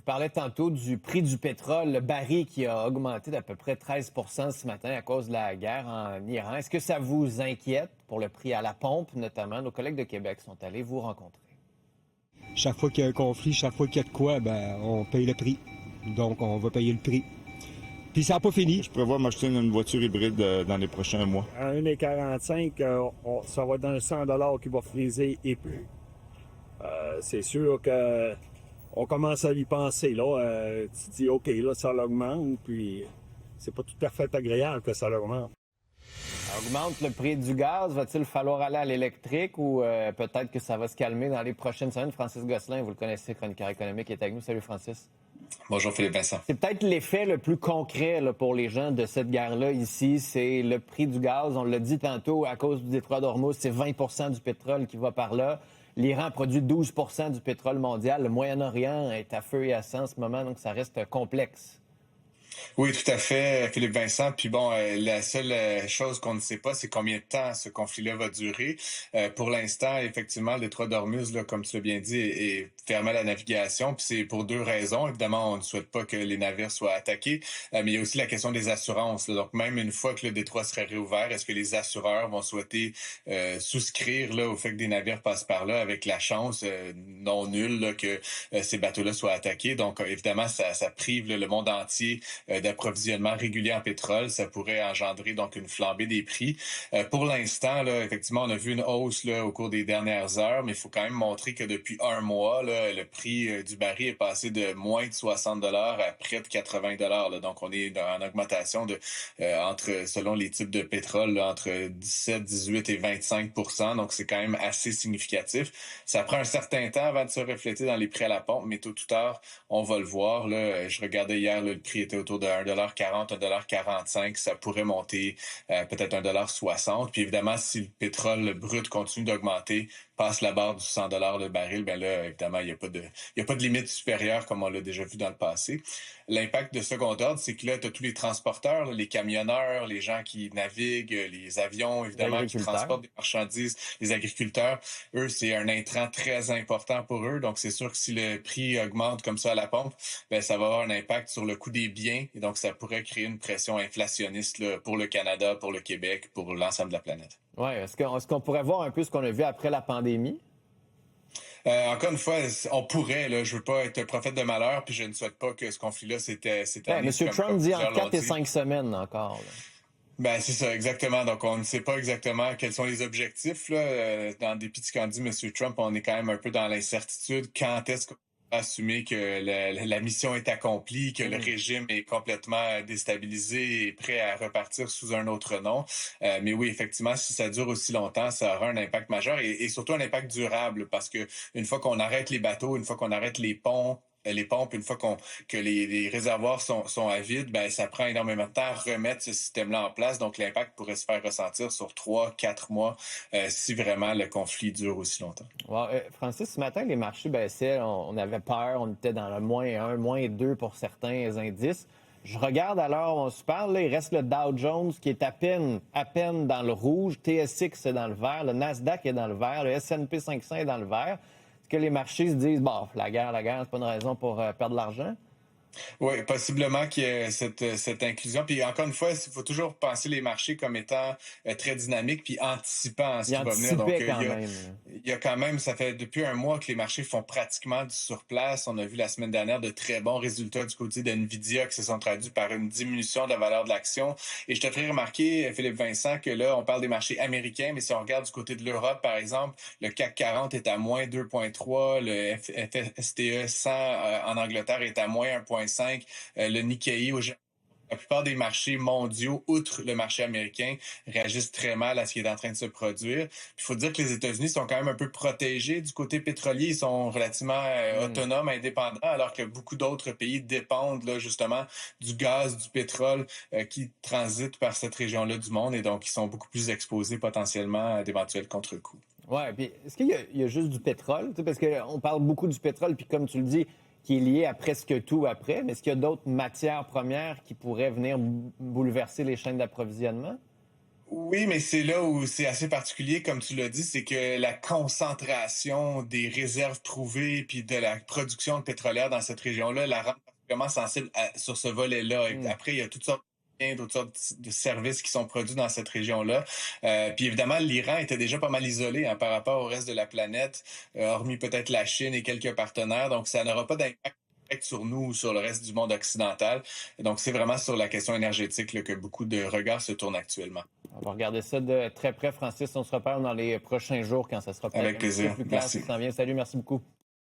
parlais tantôt du prix du pétrole, le baril qui a augmenté d'à peu près 13 ce matin à cause de la guerre en Iran. Est-ce que ça vous inquiète pour le prix à la pompe, notamment? Nos collègues de Québec sont allés vous rencontrer. Chaque fois qu'il y a un conflit, chaque fois qu'il y a de quoi, on paye le prix. Donc, on va payer le prix. Puis ça n'a pas fini. Je prévois m'acheter une voiture hybride dans les prochains mois. À 1,45 ça va être dans le 100 qui va friser et plus. C'est sûr que on commence à y penser. Là, tu te dis, OK, là, ça l'augmente, puis c'est pas tout à fait agréable que ça l'augmente. Augmente le prix du gaz. Va-t-il falloir aller à l'électrique ou peut-être que ça va se calmer dans les prochaines semaines? Francis Gosselin, vous le connaissez, chroniqueur économique, est avec nous. Salut, Francis. Bonjour Philippe Vincent. C'est peut-être l'effet le plus concret là, pour les gens de cette guerre-là ici, c'est le prix du gaz. On l'a dit tantôt, à cause du détroit d'Ormuz, c'est 20 du pétrole qui va par là. L'Iran produit 12 du pétrole mondial. Le Moyen-Orient est à feu et à sang en ce moment, donc ça reste complexe. Oui, tout à fait, Philippe Vincent. Puis bon, la seule chose qu'on ne sait pas, c'est combien de temps ce conflit-là va durer. Pour l'instant, effectivement, le détroit d'Ormuz, là, comme tu l'as bien dit, est fermé à la navigation. Puis c'est pour deux raisons. Évidemment, on ne souhaite pas que les navires soient attaqués, mais il y a aussi la question des assurances, là. Donc, même une fois que le détroit serait réouvert, est-ce que les assureurs vont souhaiter souscrire là, au fait que des navires passent par là avec la chance non nulle là, que ces bateaux-là soient attaqués? Donc, évidemment, ça prive là, le monde entier d'approvisionnement régulier en pétrole. Ça pourrait engendrer donc une flambée des prix. Pour l'instant, là, effectivement, on a vu une hausse là, au cours des dernières heures, mais il faut quand même montrer que depuis un mois, là, le prix du baril est passé de moins de 60 $ à près de 80 $. Là. Donc, on est en augmentation de entre, selon les types de pétrole, là, entre 17, 18 et 25 %. Donc, c'est quand même assez significatif. Ça prend un certain temps avant de se refléter dans les prix à la pompe, mais tôt ou tard, on va le voir. Là. Je regardais hier, là, le prix était autour de 1,40 $, 1,45 $. Ça pourrait monter peut-être 1,60 $. Puis évidemment, si le pétrole brut continue d'augmenter, passe la barre du 100 $ le baril, ben là, évidemment, il n'y a pas de limite supérieure comme on l'a déjà vu dans le passé. L'impact de second ordre, c'est que là, tu as tous les transporteurs, là, les camionneurs, les gens qui naviguent, les avions, évidemment, qui transportent des marchandises, les agriculteurs. Eux, c'est un intrant très important pour eux. Donc, c'est sûr que si le prix augmente comme ça à la pompe, ben ça va avoir un impact sur le coût des biens. Et donc, ça pourrait créer une pression inflationniste là, pour le Canada, pour le Québec, pour l'ensemble de la planète. Oui, est-ce qu'on pourrait voir un peu ce qu'on a vu après la pandémie? Encore une fois, on pourrait, là, je veux pas être prophète de malheur, puis je ne souhaite pas que ce conflit-là s'éternise. M. Trump dit entre 4 et 5 semaines encore. Là. Ben, c'est ça, exactement. Donc, on ne sait pas exactement quels sont les objectifs. Là. Dans des petits quand dit M. Trump, on est quand même un peu dans l'incertitude. Quand est-ce qu'on va assumer que la mission est accomplie, que le régime est complètement déstabilisé et prêt à repartir sous un autre nom? Mais oui, effectivement, si ça dure aussi longtemps, ça aura un impact majeur et surtout un impact durable parce que une fois qu'on arrête les bateaux, une fois qu'on arrête les pompes, une fois que les réservoirs sont à vide, ben ça prend énormément de temps à remettre ce système-là en place. Donc, l'impact pourrait se faire ressentir sur 3-4 mois si vraiment le conflit dure aussi longtemps. Wow. Francis, ce matin, les marchés baissaient. On avait peur. On était dans le -1, -2 pour certains indices. Je regarde alors, on se parle, là, il reste le Dow Jones qui est à peine dans le rouge, TSX est dans le vert, le Nasdaq est dans le vert, le S&P 500 est dans le vert. Est-ce que les marchés se disent, bon, la guerre, c'est pas une raison pour perdre de l'argent? Oui, possiblement qu'il y ait cette inclusion. Puis encore une fois, il faut toujours penser les marchés comme étant très dynamiques puis anticipant ce qui va venir. Donc, il y a quand même, ça fait depuis un mois que les marchés font pratiquement du surplace. On a vu la semaine dernière de très bons résultats du côté d'NVIDIA qui se sont traduits par une diminution de la valeur de l'action. Et je te ferai remarquer, Philippe Vincent, que là, on parle des marchés américains, mais si on regarde du côté de l'Europe, par exemple, le CAC 40 est à moins 2,3, le FTSE 100 en Angleterre est à moins 1,5. Le Nikkei au Japon. La plupart des marchés mondiaux, outre le marché américain, réagissent très mal à ce qui est en train de se produire. Il faut dire que les États-Unis sont quand même un peu protégés du côté pétrolier. Ils sont relativement autonomes, indépendants, alors que beaucoup d'autres pays dépendent là, justement du gaz, du pétrole qui transite par cette région-là du monde et donc ils sont beaucoup plus exposés potentiellement à d'éventuels contre-coups. Oui, puis est-ce qu'il y a juste du pétrole? Parce qu'on parle beaucoup du pétrole, puis comme tu le dis, qui est lié à presque tout après. Mais est-ce qu'il y a d'autres matières premières qui pourraient venir bouleverser les chaînes d'approvisionnement? Oui, mais c'est là où c'est assez particulier, comme tu l'as dit, c'est que la concentration des réserves prouvées puis de la production pétrolière dans cette région-là la rend particulièrement sensible sur ce volet-là. Et Mm. après, il y a toutes sortes d'autres sortes de services qui sont produits dans cette région-là. Puis évidemment, l'Iran était déjà pas mal isolé par rapport au reste de la planète, hormis peut-être la Chine et quelques partenaires. Donc, ça n'aura pas d'impact sur nous ou sur le reste du monde occidental. Et donc, c'est vraiment sur la question énergétique là, que beaucoup de regards se tournent actuellement. On va regarder ça de très près, Francis. On se reparle dans les prochains jours quand ça sera Avec plaisir. plus clair Merci. ce qui s'en vient. Salut, merci beaucoup.